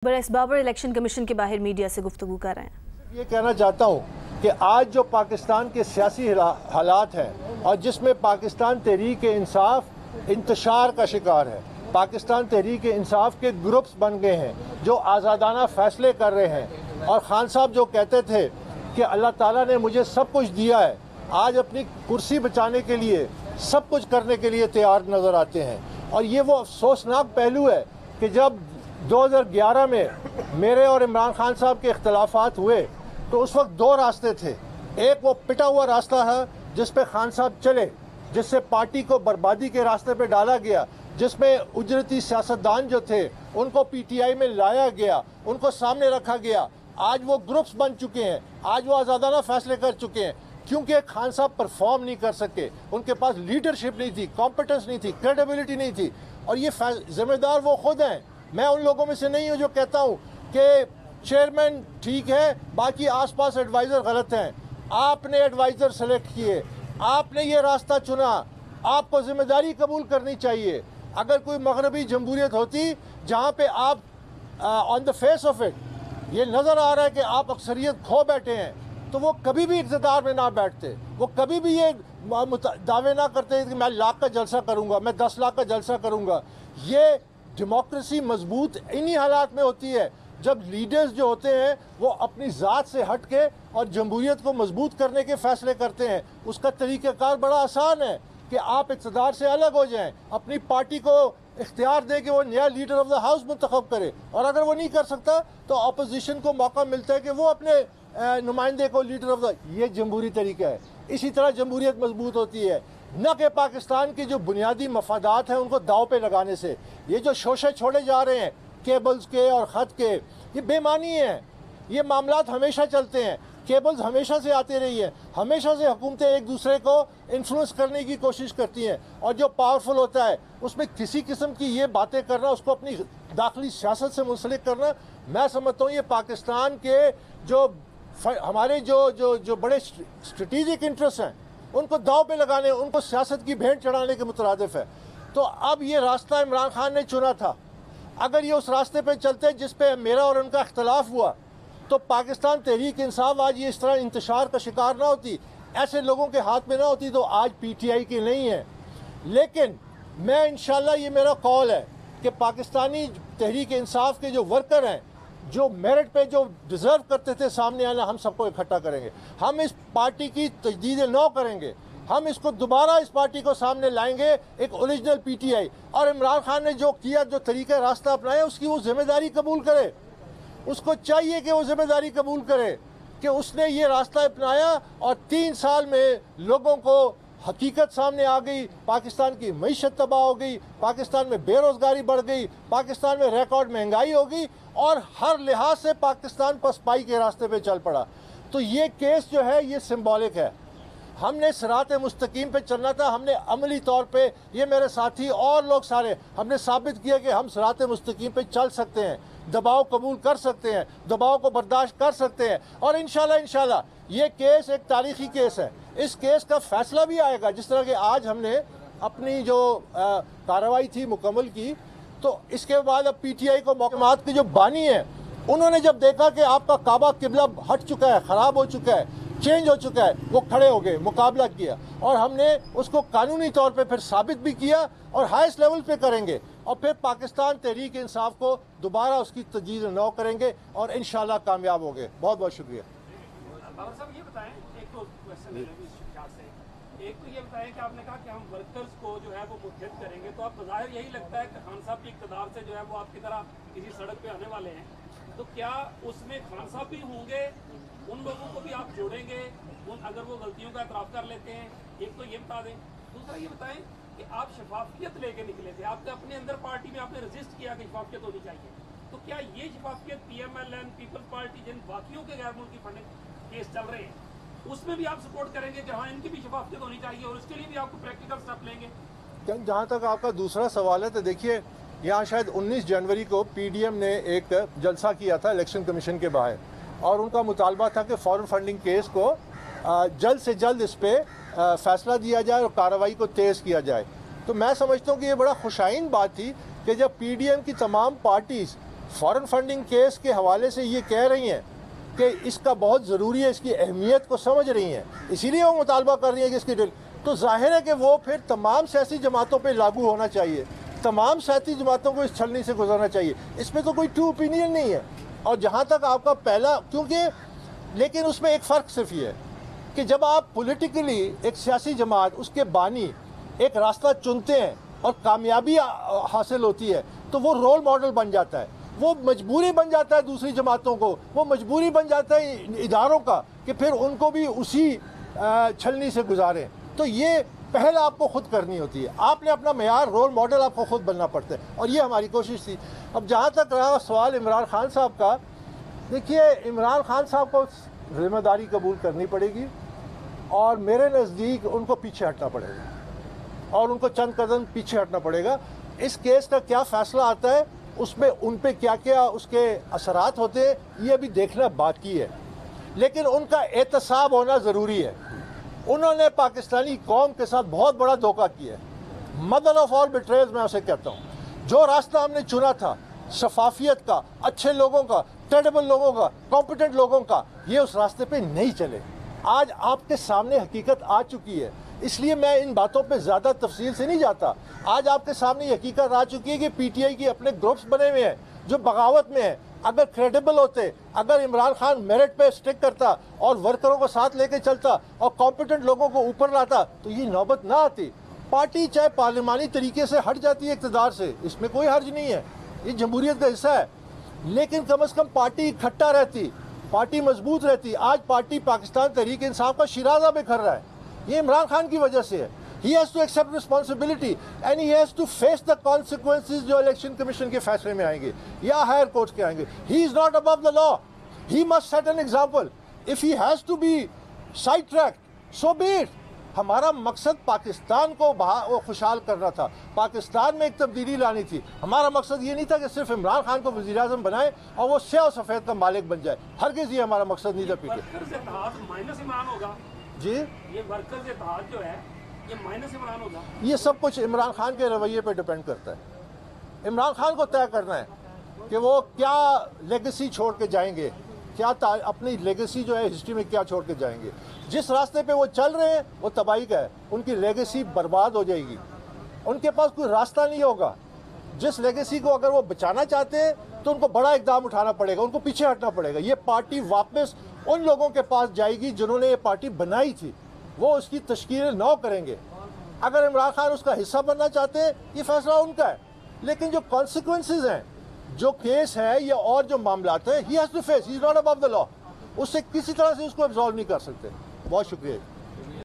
बरस Babar election commission के बाहर मीडिया से गुफ्तगू कर रहे हैं। ये कहना चाहता हूँ कि आज जो पाकिस्तान के सियासी हालात हैं और जिसमें पाकिस्तान तहरीक इंसाफ इंतशार का शिकार है, पाकिस्तान तहरीक इंसाफ के ग्रुप्स बन गए हैं जो आज़ादाना फ़ैसले कर रहे हैं। और खान साहब जो कहते थे कि अल्लाह ताला ने मुझे सब कुछ दिया है, आज अपनी कुर्सी बचाने के लिए सब कुछ करने के लिए तैयार नज़र आते हैं। और ये वो अफसोसनाक पहलू है कि जब 2011 में मेरे और इमरान खान साहब के इख्तलाफात हुए तो उस वक्त दो रास्ते थे। एक वो पिटा हुआ रास्ता है जिस पे खान साहब चले, जिससे पार्टी को बर्बादी के रास्ते पे डाला गया, जिसमें उजरती सियासतदान जो थे उनको पीटीआई में लाया गया, उनको सामने रखा गया। आज वो ग्रुप्स बन चुके हैं, आज वो आज़ादाना फैसले कर चुके हैं क्योंकि खान साहब परफॉर्म नहीं कर सके, उनके पास लीडरशिप नहीं थी, कॉम्पिटेंस नहीं थी, क्रेडिबिलिटी नहीं थी। और ये जिम्मेदार वो खुद हैं। मैं उन लोगों में से नहीं हूँ जो कहता हूँ कि चेयरमैन ठीक है, बाकी आसपास एडवाइज़र गलत हैं। आपने एडवाइज़र सेलेक्ट किए, आपने ये रास्ता चुना, आपको जिम्मेदारी कबूल करनी चाहिए। अगर कोई मगरबी जमहूरियत होती जहाँ पे आप on the face of it ये नज़र आ रहा है कि आप अक्सरियत खो बैठे हैं, तो वो कभी भी इक़्तिदार में ना बैठते, वो कभी भी ये दावे ना करते कि मैं लाख का जलसा करूँगा, मैं 10 लाख का जलसा करूँगा। ये डेमोक्रेसी मजबूत इन्हीं हालात में होती है जब लीडर्स जो होते हैं वो अपनी ज़ात से हट के और जमहूरियत को मजबूत करने के फ़ैसले करते हैं। उसका तरीक़ाकार बड़ा आसान है कि आप इक़्तिदार से अलग हो जाएं, अपनी पार्टी को इख्तियार दें कि वो नया लीडर ऑफ द हाउस मुंतखब करे, और अगर वो नहीं कर सकता तो अपोजिशन को मौका मिलता है कि वो अपने नुमाइंदे को लीडर ऑफ द, ये जमहूरी तरीका है। इसी तरह जमहूरियत मजबूत होती है, न कि पाकिस्तान की जो बुनियादी मफादात हैं उनको दाव पे लगाने से। ये जो शोशे छोड़े जा रहे हैं केबल्स के और ख़त के, ये बेमानी है। ये मामलात हमेशा चलते हैं, केबल्स हमेशा से आते रही है, हमेशा से हुकूमतें एक दूसरे को इन्फ्लुएंस करने की कोशिश करती हैं। और जो पावरफुल होता है उसमें किसी किस्म की ये बातें करना, उसको अपनी दाखिली सियासत से मुंसलिक करना, मैं समझता हूँ ये पाकिस्तान के जो हमारे जो बड़े स्ट्रेटेजिक इंटरेस्ट हैं उनको दाव पे लगाने, उनको सियासत की भेंट चढ़ाने के मुतरादिफ है। तो अब ये रास्ता इमरान खान ने चुना था, अगर ये उस रास्ते पे चलते जिस पे मेरा और उनका इख्तलाफ हुआ तो पाकिस्तान तहरीक इंसाफ आज ये इस तरह इंतशार का शिकार ना होती, ऐसे लोगों के हाथ में ना होती, तो आज पीटीआई की नहीं है। लेकिन मैं इंशाल्लाह, ये मेरा कॉल है कि पाकिस्तानी तहरीक इंसाफ के जो वर्कर हैं, जो मेरिट पे जो डिज़र्व करते थे सामने आना, हम सबको इकट्ठा करेंगे। हम इस पार्टी की तजदीद नौ करेंगे, हम इसको दोबारा इस पार्टी को सामने लाएंगे, एक ओरिजिनल पीटीआई। और इमरान खान ने जो किया, जो तरीका रास्ता अपनाया, उसकी वो जिम्मेदारी कबूल करे। उसको चाहिए कि वो जिम्मेदारी कबूल करे कि उसने ये रास्ता अपनाया और 3 साल में लोगों को हकीकत सामने आ गई, पाकिस्तान की मईशत तबाह हो गई, पाकिस्तान में बेरोज़गारी बढ़ गई, पाकिस्तान में रिकॉर्ड महंगाई हो गई और हर लिहाज से पाकिस्तान पसपाई के रास्ते पे चल पड़ा। तो ये केस जो है ये सिंबॉलिक है। हमने सिरात मुस्तकीम पे चलना था, हमने अमली तौर पे, ये मेरे साथी और लोग सारे, हमने साबित किया कि हम सिरात मुस्तकीम पे चल सकते हैं, दबाव कबूल कर सकते हैं, दबाव को बर्दाश्त कर सकते हैं। और इंशाल्लाह ये केस एक तारीखी केस है, इस केस का फैसला भी आएगा। जिस तरह के आज हमने अपनी जो कार्रवाई थी मुकम्मल की, तो इसके बाद अब पीटीआई को मौक़िफ़ात की जो बानी है, उन्होंने जब देखा कि आपका काबा किबला हट चुका है, ख़राब हो चुका है, चेंज हो चुका है, वो खड़े हो गए, मुकाबला किया, और हमने उसको कानूनी तौर पे फिर साबित भी किया और हाईएस्ट लेवल पे करेंगे। और फिर पाकिस्तान तहरीक इंसाफ को दोबारा उसकी तजदीद नौ करेंगे और इंशाल्लाह कामयाब होंगे। बहुत बहुत शुक्रिया। बाबर साहब ये बताएं, एक तो क्वेश्चन है इस विचार से, एक तो ये बताएं कि आपने कहा कि हम वर्कर्स को जो है वो मुत्तहिद करेंगे, तो आप ज़ाहिर यही लगता है कि खान साहब के इक़्तिदार से जो है वो आपकी तरह किसी सड़क पे आने वाले हैं, तो क्या उसमें खान साहब भी होंगे, उन लोगों को भी आप जोड़ेंगे अगर वो गलतियों का एतराफ़ कर लेते हैं? एक तो ये बता दें। दूसरा ये बताएं कि आप शफाफियत लेके निकले थे, आपने अपने अंदर पार्टी में आपने रजिस्ट किया कि शफाफियत होनी चाहिए, तो क्या ये शफाफियत पीएमएलएन पीपल्स पार्टी जिन बाकियों के गैर मुल्की फंडिंग केस चल रहे हैं उसमें भी आप सपोर्ट करेंगे कि हाँ इनकी भी शफाफियत होनी चाहिए और उसके लिए भी आपको प्रैक्टिकल स्टेप लेंगे? जहाँ तक आपका दूसरा सवाल है, तो देखिए यहाँ शायद 19 जनवरी को पीडीएम ने एक जलसा किया था इलेक्शन कमीशन के बाहर, और उनका मुतालबा था कि फॉरेन फंडिंग केस को जल्द से जल्द इस पर फैसला दिया जाए और कार्रवाई को तेज़ किया जाए। तो मैं समझता हूँ कि ये बड़ा खुशाइन बात थी कि जब पीडीएम की तमाम पार्टीज़ फॉरेन फंडिंग केस के हवाले से ये कह रही हैं कि इसका बहुत ज़रूरी है, इसकी अहमियत को समझ रही हैं, इसीलिए वो मुतालबा कर रही हैं कि इसकी तो जाहिर है कि वो फिर तमाम सियासी जमातों पे लागू होना चाहिए, तमाम सियासी जमातों को इस छलनी से गुजरना चाहिए। इसमें तो कोई टू ओपिनियन नहीं है। और जहाँ तक आपका पहला, क्योंकि लेकिन उसमें एक फ़र्क सिर्फ ये है कि जब आप पॉलिटिकली एक सियासी जमात, उसके बानी एक रास्ता चुनते हैं और कामयाबी हासिल होती है तो वो रोल मॉडल बन जाता है, वो मजबूरी बन जाता है दूसरी जमातों को, वो मजबूरी बन जाता है इदारों का कि फिर उनको भी उसी छलनी से गुजारें। तो ये पहल आपको खुद करनी होती है, आपने अपना मेयार, रोल मॉडल आपको खुद बनना पड़ता है, और ये हमारी कोशिश थी। अब जहाँ तक रहा सवाल इमरान खान साहब का, देखिए इमरान खान साहब को जिम्मेदारी कबूल करनी पड़ेगी और मेरे नज़दीक उनको पीछे हटना पड़ेगा और उनको चंद कदम पीछे हटना पड़ेगा। इस केस का क्या फ़ैसला आता है, उसमें उन पे क्या क्या उसके असरात होते हैं, ये अभी देखना बाकी है, लेकिन उनका एहतसाब होना ज़रूरी है। उन्होंने पाकिस्तानी कौम के साथ बहुत बड़ा धोखा किया है। मदर ऑफ ऑल बिट्रेज मैं उसे कहता हूँ। जो रास्ता हमने चुना था शफाफियत का, अच्छे लोगों का, क्रेडिबल लोगों का, कॉम्पिटेंट लोगों का, ये उस रास्ते पे नहीं चले। आज आपके सामने हकीकत आ चुकी है, इसलिए मैं इन बातों पे ज़्यादा तफसील से नहीं जाता। आज आपके सामने ये हकीकत आ चुकी है कि पीटीआई की अपने ग्रुप्स बने हुए हैं जो बगावत में है। अगर क्रेडिबल होते, अगर इमरान खान मेरिट पे स्टिक करता और वर्करों को साथ लेके चलता और कॉम्पिटेंट लोगों को ऊपर लाता तो ये नौबत ना आती। पार्टी चाहे पार्लिमानी तरीके से हट जाती है इक़्तिदार से, इसमें कोई हर्ज नहीं है, ये जमहूरियत का हिस्सा है, लेकिन कम अज़ कम पार्टी इकट्ठा रहती, पार्टी मजबूत रहती। आज पार्टी पाकिस्तान तहरीक इंसाफ का शिराजा बिखर रहा है, ये इमरान खान की वजह से है। He has to accept responsibility and he has to face the consequences जो इलेक्शन कमीशन के फैसले में आएंगे या हायर कोर्ट के आएंगे। He is not above the law. He must set an example. If he has to be sidetracked, so be it. हमारा मकसद पाकिस्तान को खुशहाल करना था, पाकिस्तान में एक तब्दीली लानी थी। हमारा मकसद ये नहीं था कि सिर्फ इमरान खान को वज़ीर आज़म बनाए और वो स्याह और सफ़ेद का मालिक बन जाए। हरगिज़ ये हमारा मकसद नहीं था। जी, ये वर्कर्स इत्तेहाद जो है ये माइनस इमरान होगा। ये सब कुछ इमरान खान के रवैये पे डिपेंड करता है। इमरान खान को तय करना है कि वो क्या लेगेसी छोड़ के जाएंगे, क्या अपनी लेगेसी जो है हिस्ट्री में क्या छोड़ के जाएंगे। जिस रास्ते पे वो चल रहे हैं वो तबाही का है, उनकी लेगेसी बर्बाद हो जाएगी, उनके पास कोई रास्ता नहीं होगा। जिस लेगेसी को अगर वो बचाना चाहते हैं तो उनको बड़ा इकदाम उठाना पड़ेगा, उनको पीछे हटना पड़ेगा। ये पार्टी वापस उन लोगों के पास जाएगी जिन्होंने ये पार्टी बनाई थी, वो उसकी तश्कील नौ करेंगे। अगर इमरान खान उसका हिस्सा बनना चाहते हैं ये फैसला उनका है, लेकिन जो कॉन्सिक्वेंसेज हैं, जो केस है या और जो मामलात हैं, he has to face, he is not above the law. उससे किसी तरह से उसको एब्जॉल्व नहीं कर सकते। बहुत शुक्रिया।